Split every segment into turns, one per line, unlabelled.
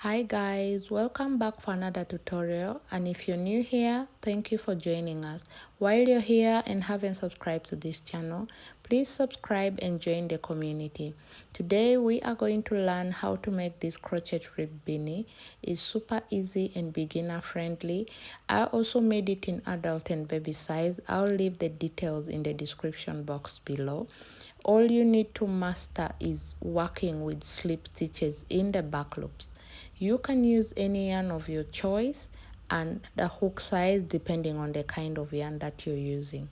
Hi guys, welcome back for another tutorial, and if you're new here, thank you for joining us. While you're here and haven't subscribed to this channel, please subscribe and join the community. Today we are going to learn how to make this crochet rib beanie. It's super easy and beginner friendly. I also made it in adult and baby size. I'll leave the details in the description box below. All you need to master is working with slip stitches in the back loops. You can use any yarn of your choice and the hook size depending on the kind of yarn that you're using.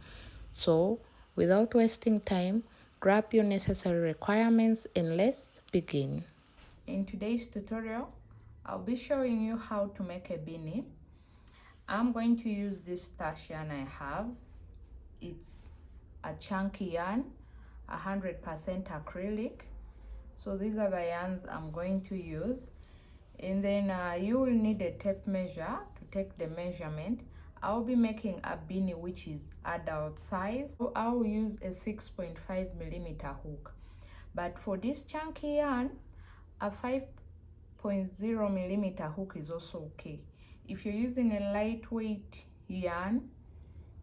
So without wasting time, grab your necessary requirements and let's begin. In today's tutorial, I'll be showing you how to make a beanie. I'm going to use this stash yarn I have. It's a chunky yarn, 100% acrylic. So these are the yarns I'm going to use. And then you will need a tape measure to take the measurement. I'll be making a beanie which is adult size. So I'll use a 6.5mm hook. But for this chunky yarn, a 5.0mm hook is also okay. If you're using a lightweight yarn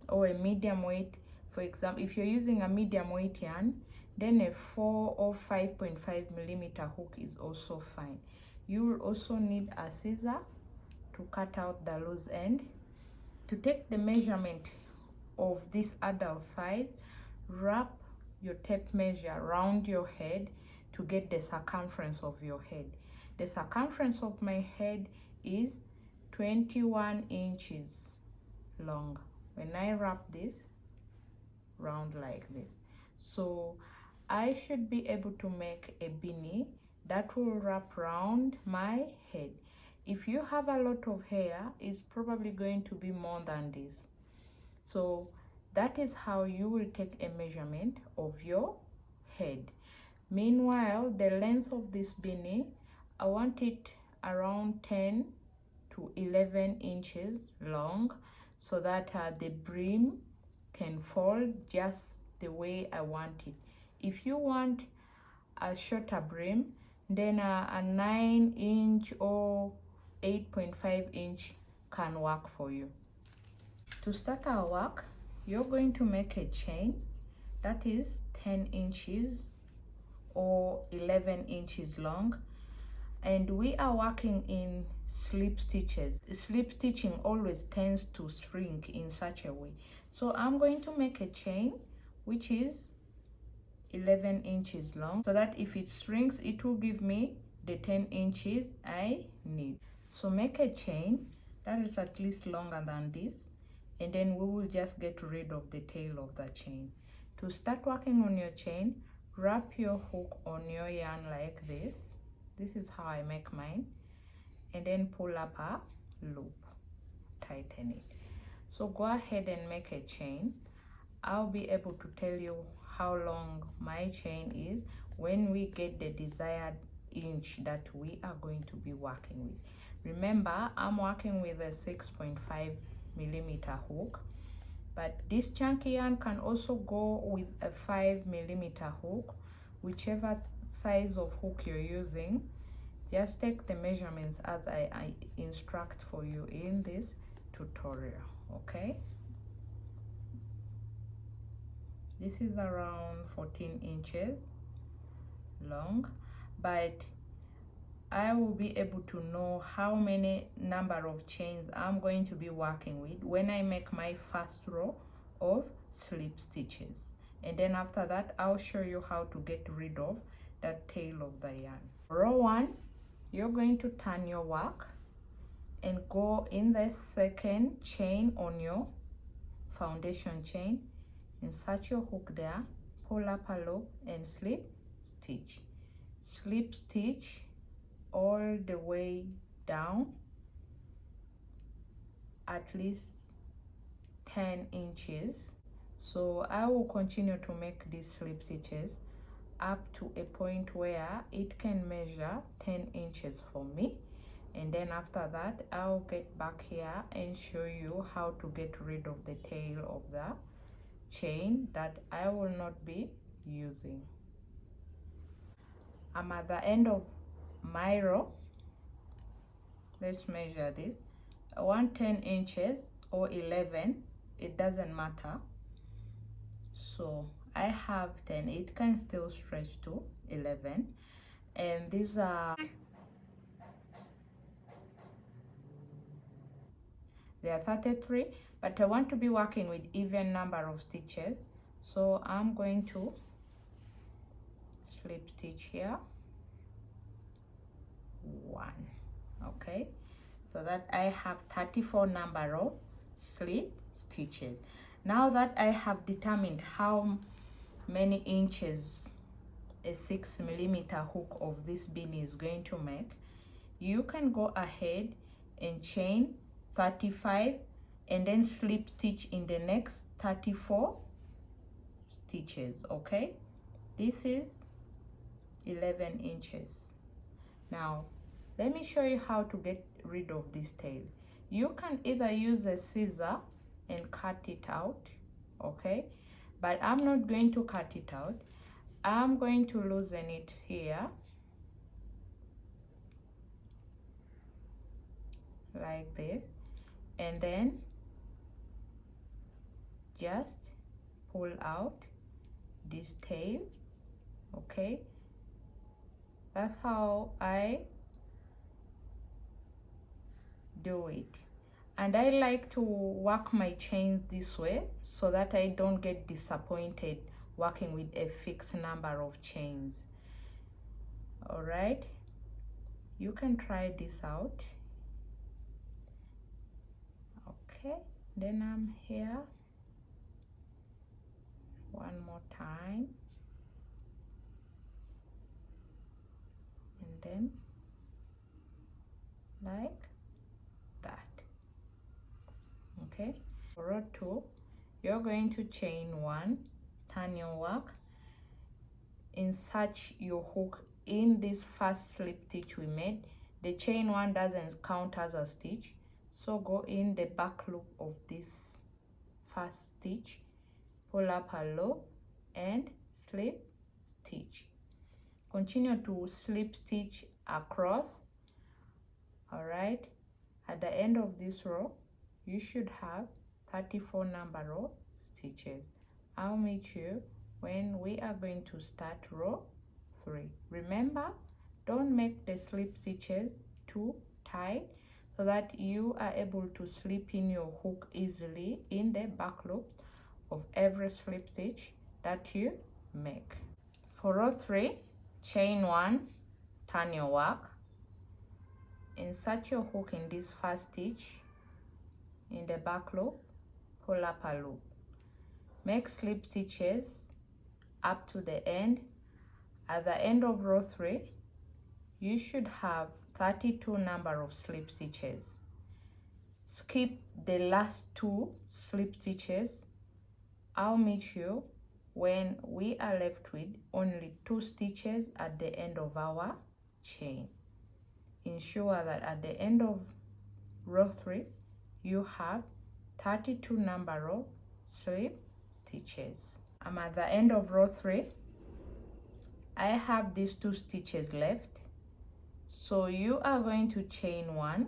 or a medium weight, for example, if you're using a medium weight yarn, then a 4 or 5.5mm hook is also fine. You will also need a scissor to cut out the loose end. To take the measurement of this adult size, wrap your tape measure around your head to get the circumference of your head. The circumference of my head is 21 inches long. When I wrap this round like this, so I should be able to make a beanie that will wrap around my head. If you have a lot of hair, it's probably going to be more than this. So that is how you will take a measurement of your head. Meanwhile, the length of this beanie, I want it around 10 to 11 inches long, so that the brim can fold just the way I want it. If you want a shorter brim, then a 9-inch or 8.5-inch can work for you. To start our work, you're going to make a chain that is 10 inches or 11 inches long, and we are working in slip stitches. Slip stitching always tends to shrink in such a way. So I'm going to make a chain which is 11 inches long, so that if it shrinks, it will give me the 10 inches I need. So make a chain that is at least longer than this, and then we will just get rid of the tail of the chain. To start working on your chain, wrap your hook on your yarn like this. This is how I make mine, and then pull up a loop, tighten it. So go ahead and make a chain. I'll be able to tell you how long my chain is when we get the desired inch that we are going to be working with. Remember, I'm working with a 6.5mm hook, but this chunky yarn can also go with a 5mm hook. Whichever size of hook you're using, just take the measurements as I instruct for you in this tutorial, okay? This is around 14 inches long, but I will be able to know how many number of chains I'm going to be working with when I make my first row of slip stitches. And then after that, I'll show you how to get rid of that tail of the yarn. Row 1, you're going to turn your work and go in the second chain on your foundation chain. Insert your hook there, pull up a loop and slip stitch. Slip stitch all the way down at least 10 inches. So I will continue to make these slip stitches up to a point where it can measure 10 inches for me, and then after that I'll get back here and show you how to get rid of the tail of the chain that I will not be using. I'm at the end of my row. let's measure this. I want 10 inches or 11, it doesn't matter. So I have 10, it can still stretch to 11, and these are, they are 33, but I want to be working with even number of stitches, so I'm going to slip stitch here, 1, okay, so that I have 34 number of slip stitches. Now that I have determined how many inches a 6mm hook of this beanie is going to make, you can go ahead and chain 35 and then slip stitch in the next 34 stitches. Okay, this is 11 inches. Now let me show you how to get rid of this tail. You can either use a scissor and cut it out, okay, but I'm not going to cut it out. I'm going to loosen it here like this, and then just pull out this tail. Okay, that's how I do it. And I like to work my chains this way so that I don't get disappointed working with a fixed number of chains. All right, you can try this out. Okay, then I'm here one more time, and then like that. Okay, for row 2, you're going to chain 1, turn your work, insert your hook in this first slip stitch we made. The chain 1 doesn't count as a stitch, so go in the back loop of this first stitch, pull up a loop and slip stitch. Continue to slip stitch across. All right, at the end of this row you should have 34 number of stitches. I'll meet you when we are going to start row 3. Remember, don't make the slip stitches too tight so that you are able to slip in your hook easily in the back loop of every slip stitch that you make. For row 3, chain 1, turn your work, insert your hook in this first stitch in the back loop, pull up a loop, make slip stitches up to the end. At the end of row 3 you should have 32 number of slip stitches. Skip the last 2 slip stitches. I'll meet you when we are left with only 2 stitches at the end of our chain. Ensure that at the end of row 3 you have 32 number of slip stitches. I'm at the end of row 3. I have these 2 stitches left, so you are going to chain 1,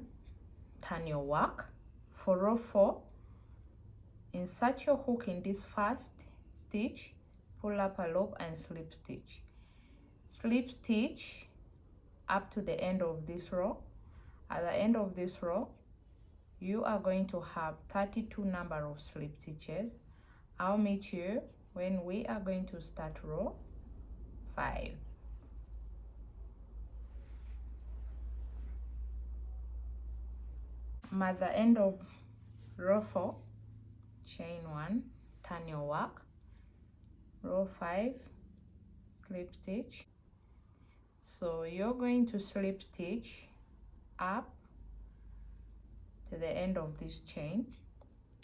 turn your work. For row 4, insert your hook in this first stitch, pull up a loop and slip stitch. Slip stitch up to the end of this row. At the end of this row you are going to have 32 number of slip stitches. I'll meet you when we are going to start row 5. I'm at the end of row 4, chain 1, turn your work, row 5, slip stitch. So you're going to slip stitch up to the end of this chain.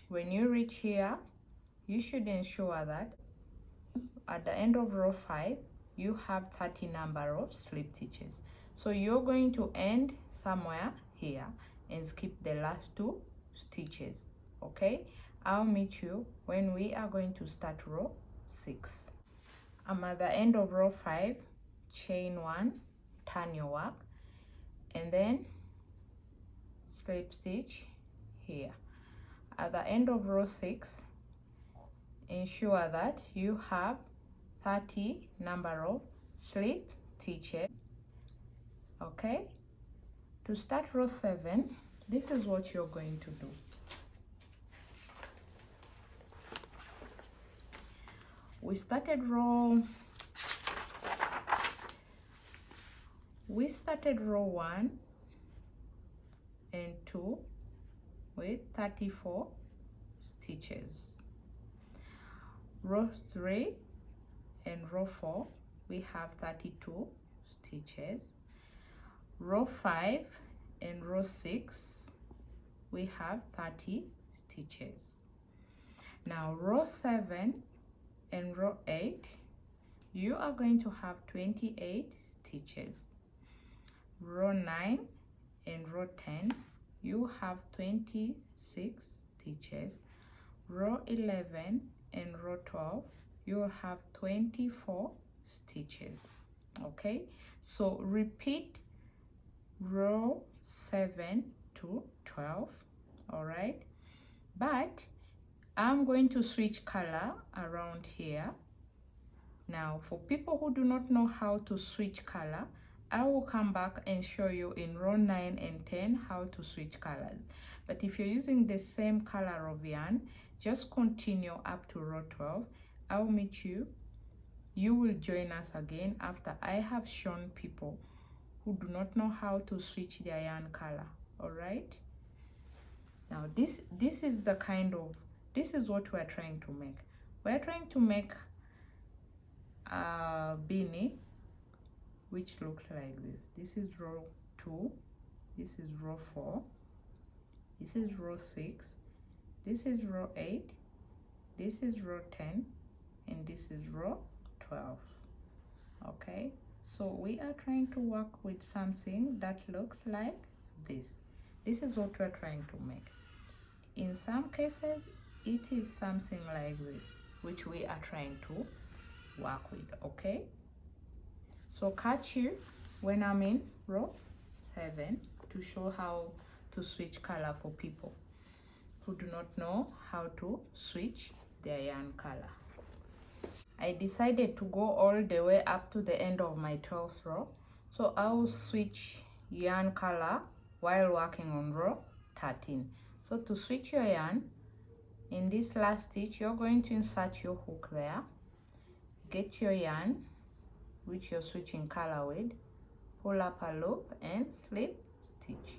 When you reach here, you should ensure that at the end of row 5 you have 30 number of slip stitches. So you're going to end somewhere here and skip the last 2 stitches. Okay, I'll meet you when we are going to start row 6. I'm at the end of row 5, chain 1, turn your work, and then slip stitch here. At the end of row 6, ensure that you have 30 number of slip stitches. Okay, to start row 7, this is what you're going to do. We started row 1 and 2 with 34 stitches. Row 3 and row 4 we have 32 stitches. Row 5 and row 6 we have 30 stitches. Now row 7 and row 8 you are going to have 28 stitches. Row 9 and row 10 you have 26 stitches. Row 11 and row 12 you will have 24 stitches. Okay, so repeat row 7 to 12. All right, but I'm going to switch color around here. Now for people who do not know how to switch color, I will come back and show you in row 9 and 10 how to switch colors. But if you're using the same color of yarn, just continue up to row 12. I'll meet you. You will join us again after I have shown people who do not know how to switch their yarn color. All right, now this is the kind of, this is what we're trying to make. We're trying to make a beanie which looks like this. This is row 2, this is row 4, this is row 6, this is row 8, this is row 10, and this is row 12. Okay, so we are trying to work with something that looks like this. This is what we're trying to make. In some cases it is something like this which we are trying to work with. Okay, so catch you when I'm in row 7 to show how to switch color for people who do not know how to switch their yarn color. I decided to go all the way up to the end of my 12th row, so I will switch yarn color while working on row 13. So to switch your yarn, in this last stitch you're going to insert your hook there, get your yarn which you're switching color with, pull up a loop and slip stitch.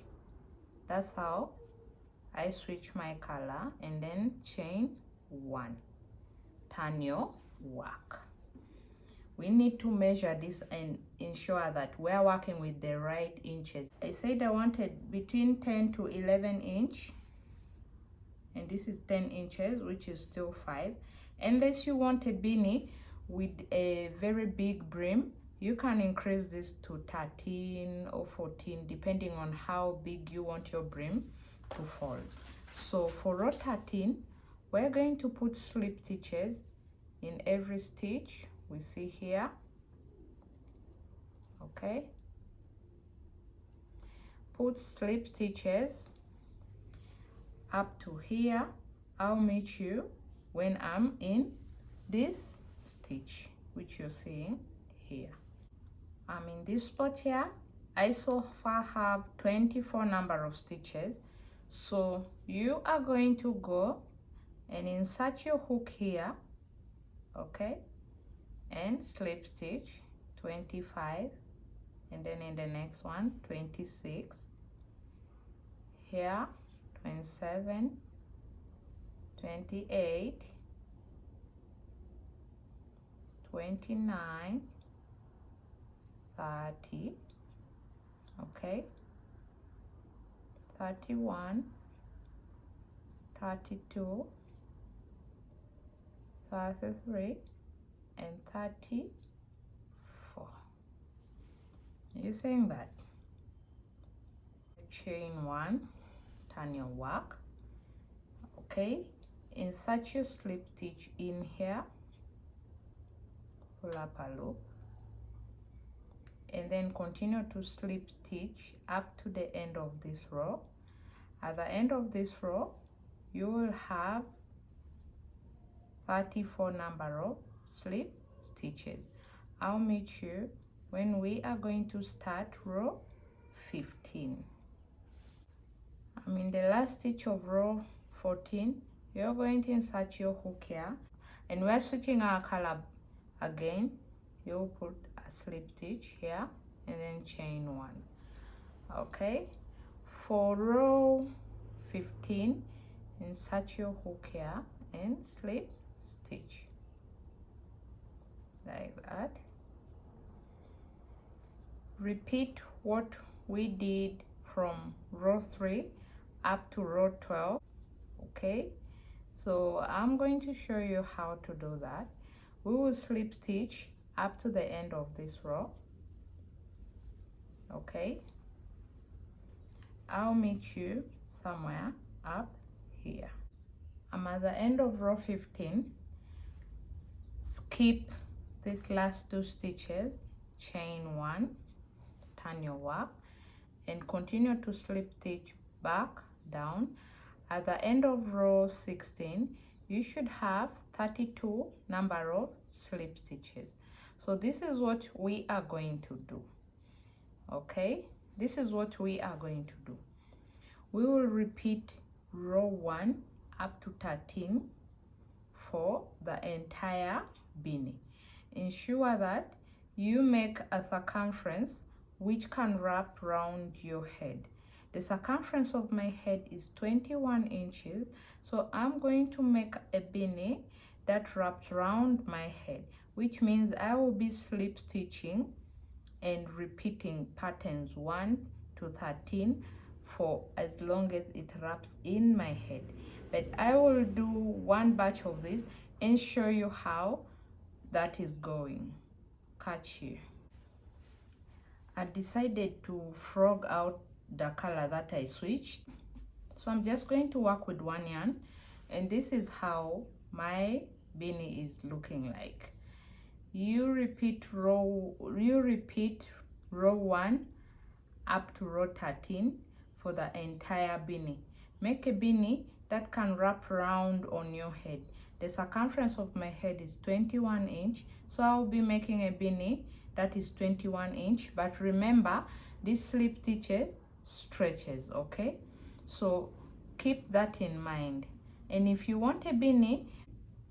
That's how I switch my color, and then chain 1, turn your work. We need to measure this and ensure that we're working with the right inches. I said I wanted between 10 to 11 inch, and this is 10 inches, which is still 5. Unless you want a beanie with a very big brim, you can increase this to 13 or 14 depending on how big you want your brim to fall. So for row 13 we're going to put slip stitches in every stitch we see here. Okay, put slip stitches up to here. I'll meet you when I'm in this stitch which you're seeing here. I'm in this spot here. I so far have 24 number of stitches, so you are going to go and insert your hook here, okay, and slip stitch 25, and then in the next one 26, here 27, 28, 29, 30, okay, 31, 32, 33, and 34. You're saying that? Chain 1, turn your work, okay, insert your slip stitch in here, pull up a loop, and then continue to slip stitch up to the end of this row. At the end of this row, you will have 34 number of slip stitches. I'll meet you when we are going to start row 15. I'm in the last stitch of row 14. You're going to insert your hook here, and we're switching our color again. You'll put a slip stitch here and then chain 1. Okay, for row 15, insert your hook here and slip stitch like that. Repeat what we did from row 3 up to row 12. Okay, so I'm going to show you how to do that. We will slip stitch up to the end of this row. Okay, I'll meet you somewhere up here. I'm at the end of row 15. Skip these last 2 stitches, chain 1, turn your work, and continue to slip stitch back down. At the end of row 16, you should have 32 number of slip stitches. So this is what we are going to do. Okay, this is what we are going to do. We will repeat row 1 up to 13 for the entire beanie. Ensure that you make a circumference which can wrap around your head. The circumference of my head is 21 inches, so I'm going to make a beanie that wraps around my head, which means I will be slip stitching and repeating patterns 1 to 13 for as long as it wraps in my head. But I will do one batch of this and show you how that is going. Catch you. I decided to frog out the color that I switched, so I'm just going to work with 1 yarn, and this is how my beanie is looking like. You repeat row 1 up to row 13 for the entire beanie. Make a beanie that can wrap around on your head. The circumference of my head is 21 inch, so I'll be making a beanie that is 21 inch. But remember, this slip stitches stretches, okay? So keep that in mind. And if you want a beanie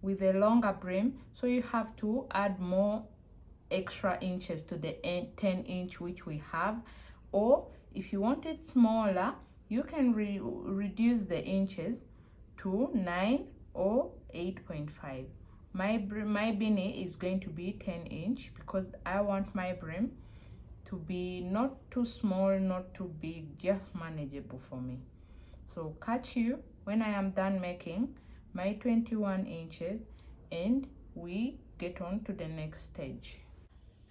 with a longer brim, so you have to add more extra inches to the 10 inch which we have, or if you want it smaller, you can reduce the inches to 9 or 8.5. My beanie is going to be 10 inch because I want my brim to be not too small, not too big, just manageable for me. So catch you when I am done making my 21 inches and we get on to the next stage.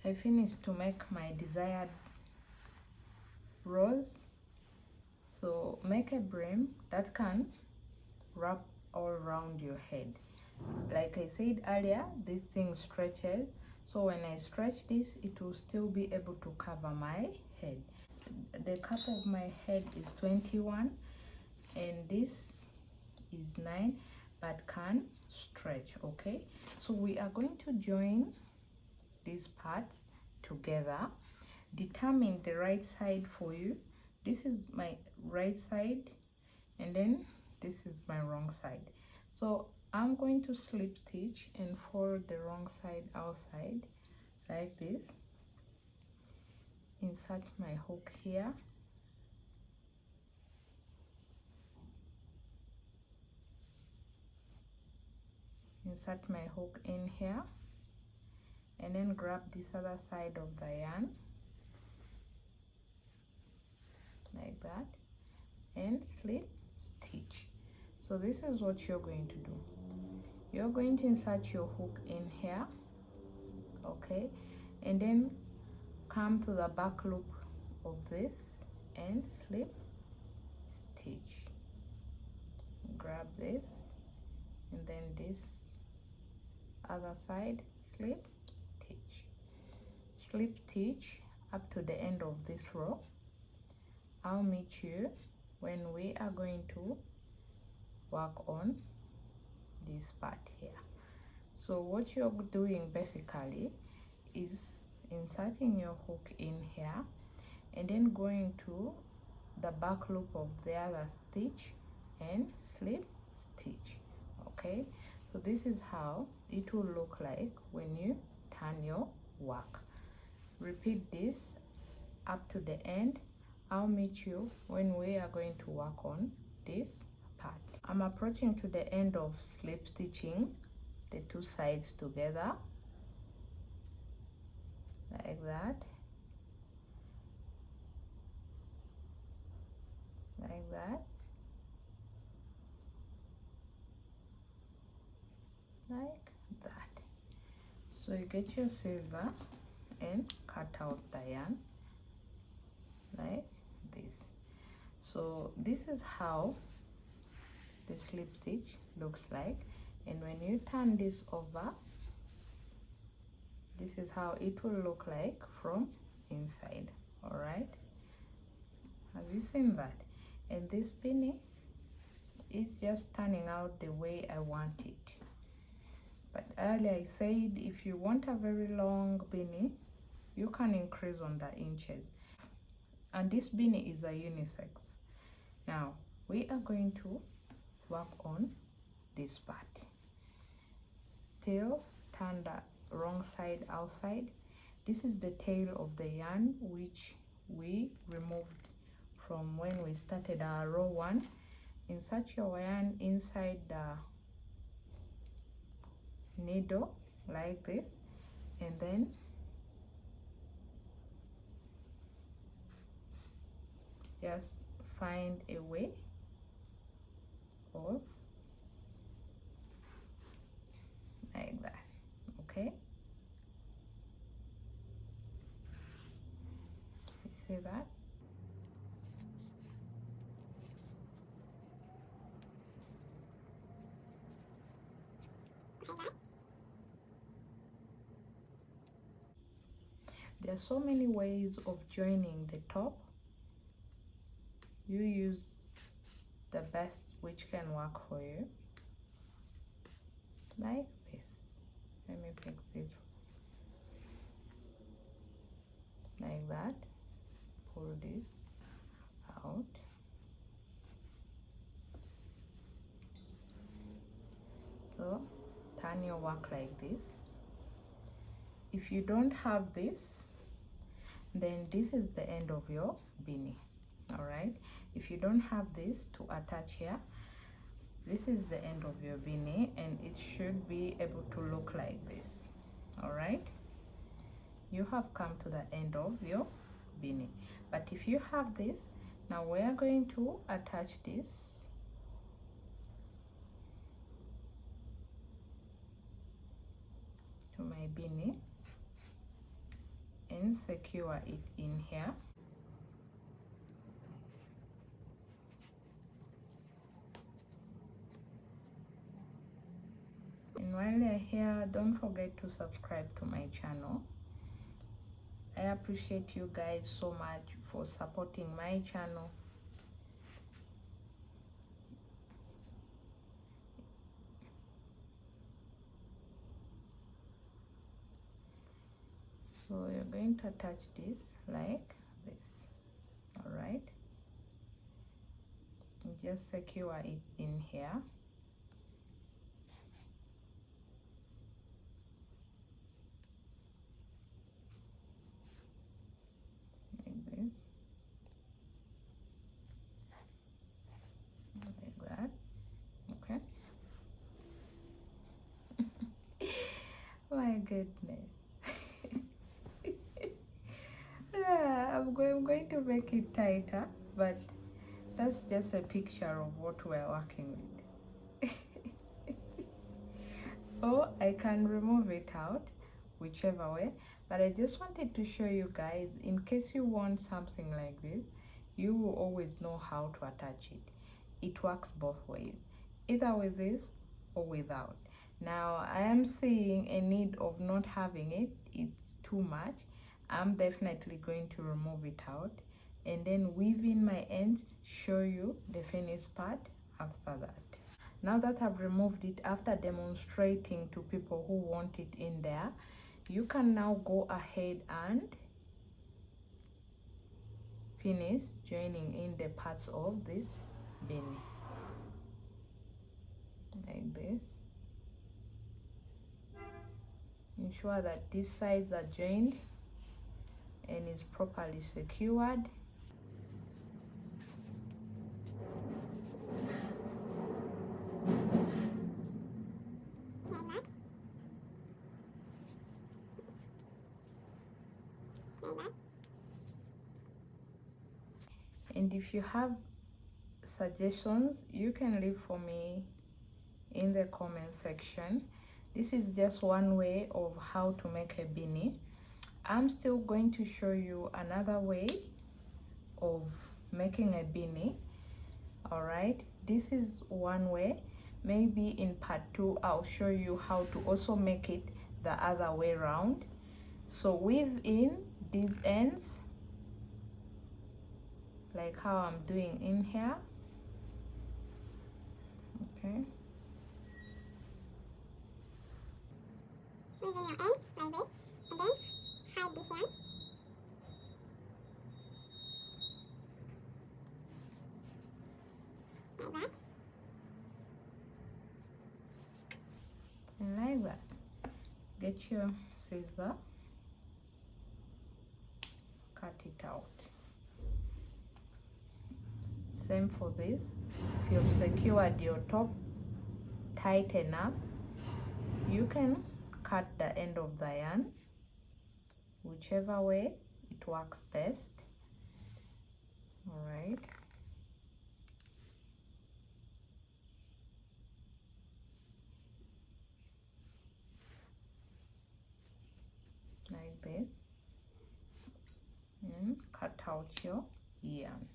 I finished to make my desired rows. So make a brim that can wrap all around your head. Like I said earlier, this thing stretches, so when I stretch this, it will still be able to cover my head. The cup of my head is 21 and this is 9, but can stretch. Okay, so we are going to join these parts together. Determine the right side for you. This is my right side and then this is my wrong side. So I'm going to slip stitch and fold the wrong side outside like this. Insert my hook here. Insert my hook in here and then grab this other side of the yarn like that and slip stitch. So this is what you're going to do. You're going to insert your hook in here, okay, and then come to the back loop of this and slip stitch. Grab this and then this other side, slip stitch. Slip stitch up to the end of this row. I'll meet you when we are going to work on this part here. So what you're doing basically is inserting your hook in here and then going to the back loop of the other stitch and slip stitch. Okay, so this is how it will look like when you turn your work. Repeat this up to the end. I'll meet you when we are going to work on this part. I'm approaching to the end of slip stitching the two sides together like that, like that, like that. So you get your scissor and cut out the yarn like this. So this is how the slip stitch looks like, and when you turn this over, this is how it will look like from inside. All right, have you seen that? And this beanie is just turning out the way I want it. But earlier I said if you want a very long beanie, you can increase on the inches. And this beanie is a unisex. Now we are going to work on this part. Still turn the wrong side outside. This is the tail of the yarn which we removed from when we started our row 1. Insert your yarn inside the needle like this, and then just find a way of like that. Okay, you see that? There are so many ways of joining the top. You use the best which can work for you, like this. Let me pick this like that, pull this out, so turn your work like this. If you don't have this, then this is the end of your beanie. All right, if you don't have this to attach here, this is the end of your beanie, and it should be able to look like this. All right, you have come to the end of your beanie. But if you have this, now we are going to attach this to my beanie and secure it in here. And while you're here, don't forget to subscribe to my channel. I appreciate you guys so much for supporting my channel. So you're going to attach this like this. All right, and just secure it in here. Like this. Like that. Okay. My goodness. I'm going to make it tighter, but that's just a picture of what we're working with. Or I can remove it out, whichever way, but I just wanted to show you guys, in case you want something like this, you will always know how to attach it. It works both ways, either with this or without. Now I am seeing a need of not having it. It's too much. I'm definitely going to remove it out and then weave in my ends, show you the finished part after that. Now that I've removed it, after demonstrating to people who want it in there, you can now go ahead and finish joining in the parts of this beanie like this. Ensure that these sides are joined and is properly secured. And if you have suggestions, you can leave for me in the comment section. This is just one way of how to make a beanie. I'm still going to show you another way of making a beanie. All right, this is one way. Maybe in part 2 I'll show you how to also make it the other way around. So weave in these ends like how I'm doing in here. Okay,
weave in your ends like this, and then hide this yarn. Like that.
and like that. Get your scissor, cut it out. Same for this. If you've secured your top tight enough, you can cut the end of the yarn, whichever way it works best. All right, like this, and cut out your yarn.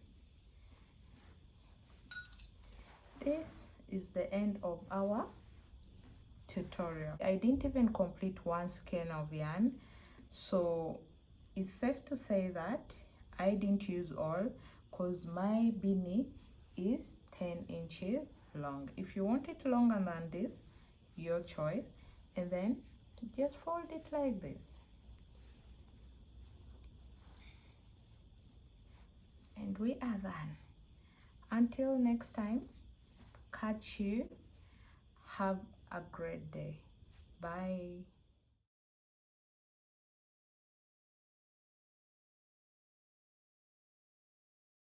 This is the end of our tutorial. I didn't even complete one skein of yarn, so it's safe to say that I didn't use all, because my beanie is 10 inches long. If you want it longer than this, your choice. And then just fold it like this, and we are done. Until next time, catch you. Have a great day. Bye.